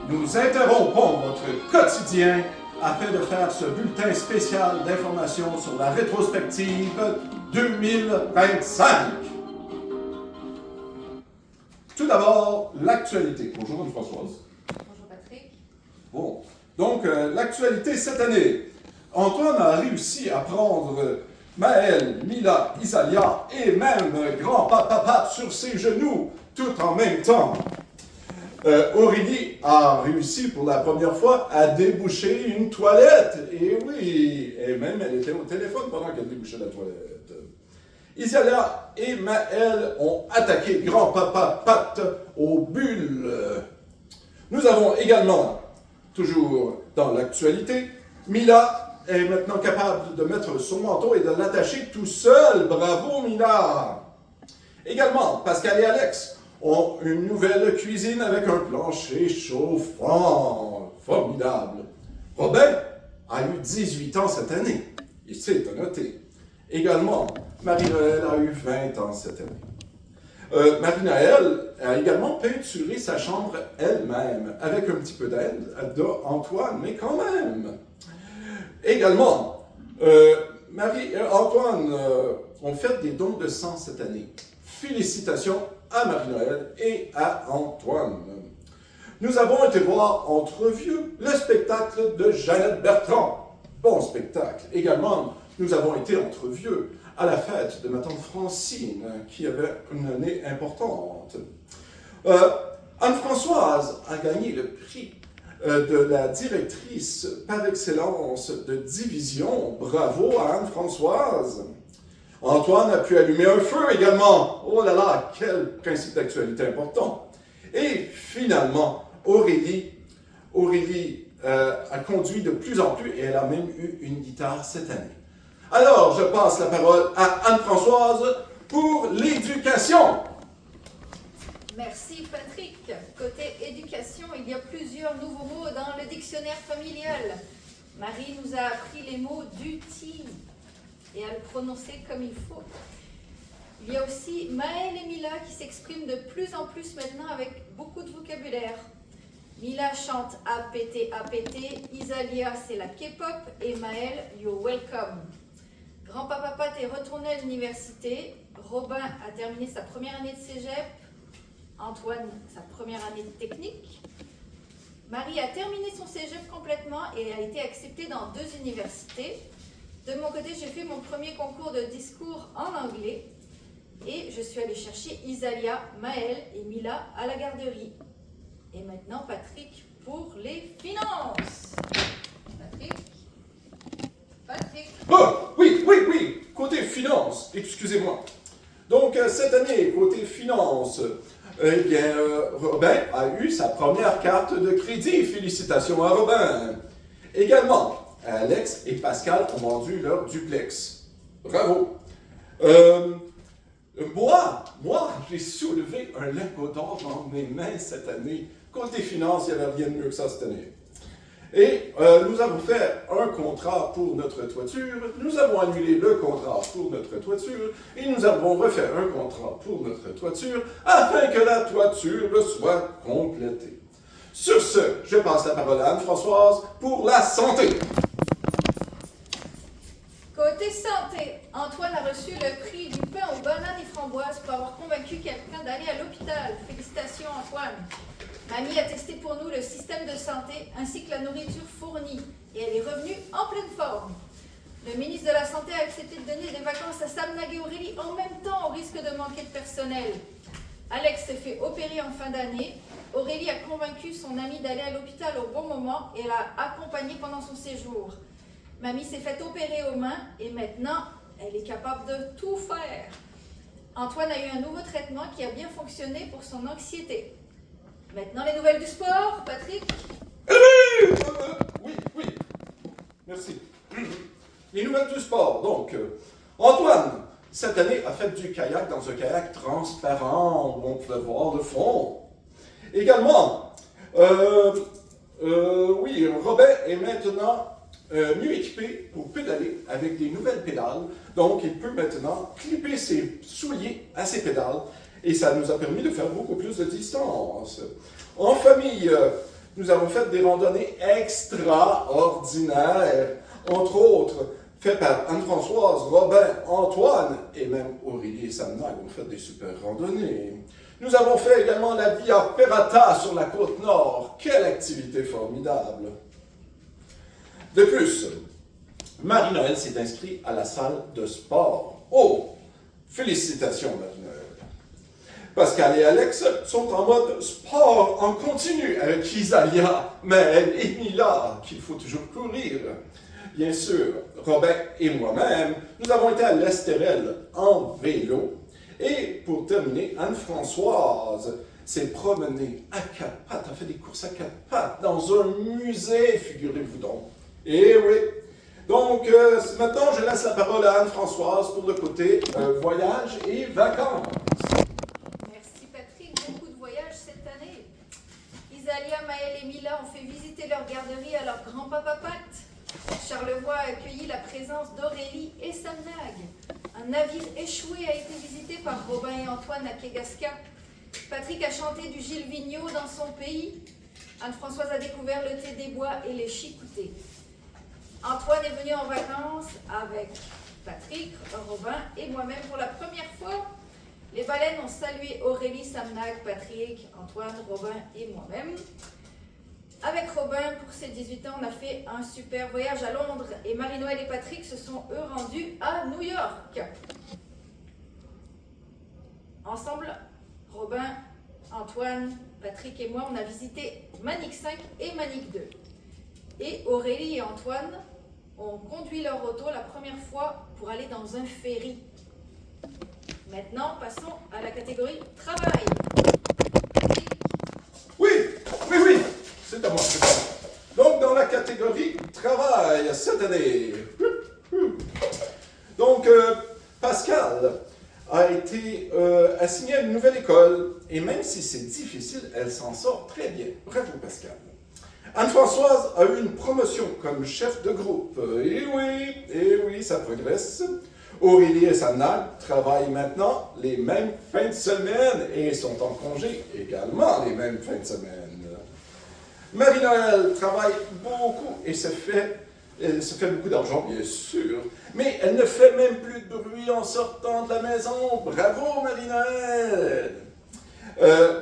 Nous interrompons votre quotidien afin de faire ce bulletin spécial d'information sur la rétrospective 2025. Tout d'abord, l'actualité. Bonjour Anne-Françoise. Bonjour Patrick. Bon, donc l'actualité cette année. Antoine a réussi à prendre Maël, Mila, Isalia et même grand-papa sur ses genoux tout en même temps. Aurélie a réussi pour la première fois à déboucher une toilette. Et oui, et même elle était au téléphone pendant qu'elle débouchait la toilette. Isalia et Maël ont attaqué grand-papa Pat aux bulles. Nous avons également, toujours dans l'actualité, Mila est maintenant capable de mettre son manteau et de l'attacher tout seul. Bravo Mila! Également, Pascal et Alex ont une nouvelle cuisine avec un plancher chauffant. Formidable. Robin a eu 18 ans cette année. Et c'est à noter. Également, Marie-Noël a eu 20 ans cette année. Marie-Noël a également peinturé sa chambre elle-même, avec un petit peu d'aide d'Antoine, mais quand même. Également, Marie et Antoine ont fait des dons de sang cette année. Félicitations à Marie-Noël et à Antoine. Nous avons été voir entre vieux le spectacle de Jeannette Bertrand. Bon spectacle. Également, nous avons été entre vieux à la fête de ma tante Francine, qui avait une année importante. Anne-Françoise a gagné le prix de la directrice par excellence de division. Bravo à Anne-Françoise. Antoine a pu allumer un feu également. Oh là là, quel principe d'actualité important. Et finalement, Aurélie a conduit de plus en plus et elle a même eu une guitare cette année. Alors, je passe la parole à Anne-Françoise pour l'éducation. Merci Patrick. Côté éducation, il y a plusieurs nouveaux mots dans le dictionnaire familial. Marie nous a appris les mots d'uti et à le prononcer comme il faut. Il y a aussi Maël et Mila qui s'expriment de plus en plus maintenant avec beaucoup de vocabulaire. Mila chante APT, APT, Isalia c'est la K-pop et Maël You're welcome. Grand-papa Pat est retourné à l'université, Robin a terminé sa première année de cégep, Antoine sa première année de technique. Marie a terminé son cégep complètement et a été acceptée dans 2 universités. De mon côté, j'ai fait mon premier concours de discours en anglais et je suis allée chercher Isalia, Maël et Mila à la garderie. Et maintenant, Patrick pour les finances. Patrick. Oh, oui. Côté finance, excusez-moi. Donc, cette année, côté finance, Robin a eu sa première carte de crédit. Félicitations à Robin. Également, Alex et Pascal ont vendu leur duplex. Bravo. Moi, j'ai soulevé un lingot d'or dans mes mains cette année. Côté finance, il n'y avait rien de mieux que ça cette année. Et nous avons fait un contrat pour notre toiture, nous avons annulé le contrat pour notre toiture, et nous avons refait un contrat pour notre toiture, afin que la toiture soit complétée. Sur ce, je passe la parole à Anne-Françoise pour la santé. Côté santé, Antoine a reçu le prix du pain aux bananes et framboises pour avoir convaincu quelqu'un d'aller à l'hôpital. Félicitations Antoine. Mamie a testé pour nous le système de santé ainsi que la nourriture fournie et elle est revenue en pleine forme. Le ministre de la Santé a accepté de donner des vacances à Sam Nag et Aurélie en même temps au risque de manquer de personnel. Alex s'est fait opérer en fin d'année. Aurélie a convaincu son amie d'aller à l'hôpital au bon moment et l'a accompagnée pendant son séjour. Mamie s'est fait opérer aux mains et maintenant, elle est capable de tout faire. Antoine a eu un nouveau traitement qui a bien fonctionné pour son anxiété. Maintenant, les nouvelles du sport, Patrick. Oui. Merci. Les nouvelles du sport. Donc, Antoine, cette année, a fait du kayak dans un kayak transparent où on pouvait voir le fond. Également, Robin est maintenant mieux équipé pour pédaler avec des nouvelles pédales. Donc, il peut maintenant clipper ses souliers à ses pédales et ça nous a permis de faire beaucoup plus de distance. En famille, nous avons fait des randonnées extraordinaires, entre autres faites par Anne-Françoise, Robin, Antoine et même Aurélie et Samnag ont fait des super randonnées. Nous avons fait également la Via Ferrata sur la côte nord. Quelle activité formidable! De plus, Marie-Noël s'est inscrite à la salle de sport. Oh! Félicitations, Marie-Noël! Pascal et Alex sont en mode sport en continu avec Isalia, Maëlle et Mila, qu'il faut toujours courir. Bien sûr, Robin et moi-même, nous avons été à l'Estérel en vélo. Et pour terminer, Anne-Françoise s'est promenée à quatre pattes, a fait des courses à quatre pattes dans un musée, figurez-vous donc. Eh oui! Donc, maintenant, je laisse la parole à Anne-Françoise pour le côté voyage et vacances. Merci Patrick, beaucoup de voyages cette année. Isalia, Maëlle et Mila ont fait visiter leur garderie à leur grand-papa Pat. Charlevoix a accueilli la présence d'Aurélie et Samnag. Un navire échoué a été visité par Robin et Antoine à Kegaska. Patrick a chanté du Gilles Vigneault dans son pays. Anne-Françoise a découvert le thé des bois et les chicoutés. Antoine est venu en vacances avec Patrick, Robin et moi-même pour la première fois. Les baleines ont salué Aurélie, Samnag, Patrick, Antoine, Robin et moi-même. Avec Robin, pour ses 18 ans, on a fait un super voyage à Londres et Marie-Noël et Patrick se sont eux rendus à New York. Ensemble, Robin, Antoine, Patrick et moi, on a visité Manic 5 et Manic 2. Et Aurélie et Antoine ont conduit leur auto la première fois pour aller dans un ferry. Maintenant, passons à la catégorie travail. Oui, c'est à moi. Donc, dans la catégorie travail, cette année, donc, Pascal a été assignée à une nouvelle école, et même si c'est difficile, elle s'en sort très bien. Bravo, Pascal. Anne-Françoise a eu une promotion comme chef de groupe. Et oui, ça progresse. Aurélie et Samnag travaillent maintenant les mêmes fins de semaine et sont en congé également les mêmes fins de semaine. Marie-Noël travaille beaucoup et elle se fait beaucoup d'argent, bien sûr, mais elle ne fait même plus de bruit en sortant de la maison. Bravo, Marie-Noël!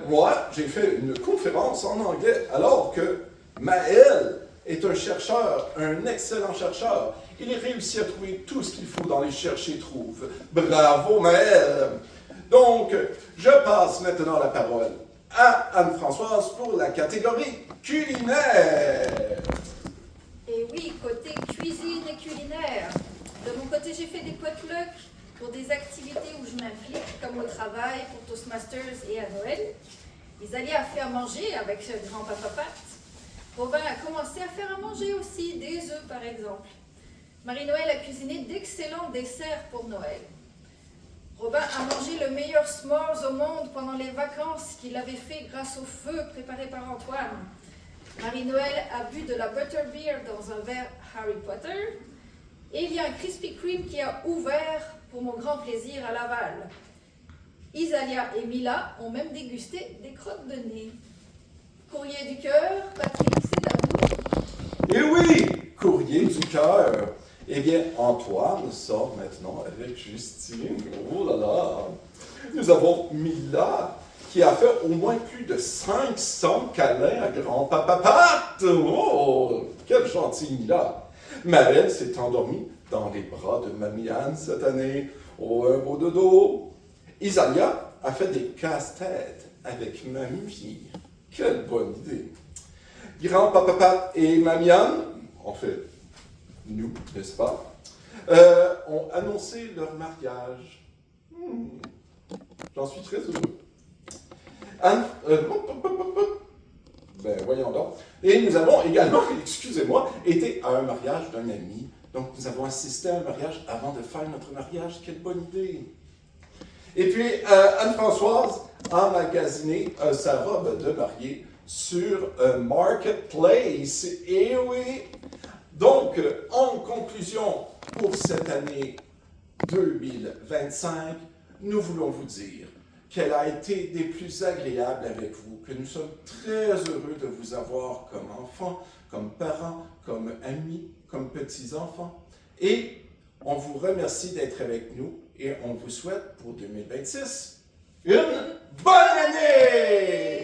Moi, j'ai fait une conférence en anglais alors que Maël est un chercheur, un excellent chercheur. Il a réussi à trouver tout ce qu'il faut dans les chercher-trouve. Bravo, Maël! Donc, je passe maintenant la parole à Anne-Françoise pour la catégorie culinaire. Et oui, côté cuisine et culinaire. De mon côté, j'ai fait des potlucks pour des activités où je m'implique, comme au travail, pour Toastmasters et à Noël. Isalia a fait à manger avec ce grand-papa Pat. Robin a commencé à faire à manger aussi, des œufs par exemple. Marie-Noël a cuisiné d'excellents desserts pour Noël. Robin a mangé le meilleur s'mores au monde pendant les vacances qu'il avait fait grâce au feu préparé par Antoine. Marie-Noël a bu de la butterbeer dans un verre Harry Potter. Et il y a un Krispy Kreme qui a ouvert pour mon grand plaisir à Laval. Isalia et Mila ont même dégusté des crottes de nez. Courrier du cœur, Patrick, c'est à vous. Et oui, courrier du cœur. Eh bien, Antoine sort maintenant avec Justine. Oh là là! Nous avons Mila qui a fait au moins plus de 500 câlins à grand-papa Pat. Oh, quelle gentille Mila! Maëlle s'est endormie dans les bras de Mamie Anne cette année. Oh, un beau dodo! Isalia a fait des casse-têtes avec Mamie. Quelle bonne idée! Grand-papa Pat et Mamie Anne, en fait, nous, n'est-ce pas, ont annoncé leur mariage. J'en suis très heureux. Anne, voyons donc. Et nous avons également, excusez-moi, été à un mariage d'un ami. Donc, nous avons assisté à un mariage avant de faire notre mariage. Quelle bonne idée! Et puis, Anne-Françoise a magasiné sa robe de mariée sur Marketplace. Et oui! Donc, en conclusion, pour cette année 2025, nous voulons vous dire qu'elle a été des plus agréables avec vous, que nous sommes très heureux de vous avoir comme enfants, comme parents, comme amis, comme petits-enfants. Et on vous remercie d'être avec nous et on vous souhaite pour 2026 une bonne année!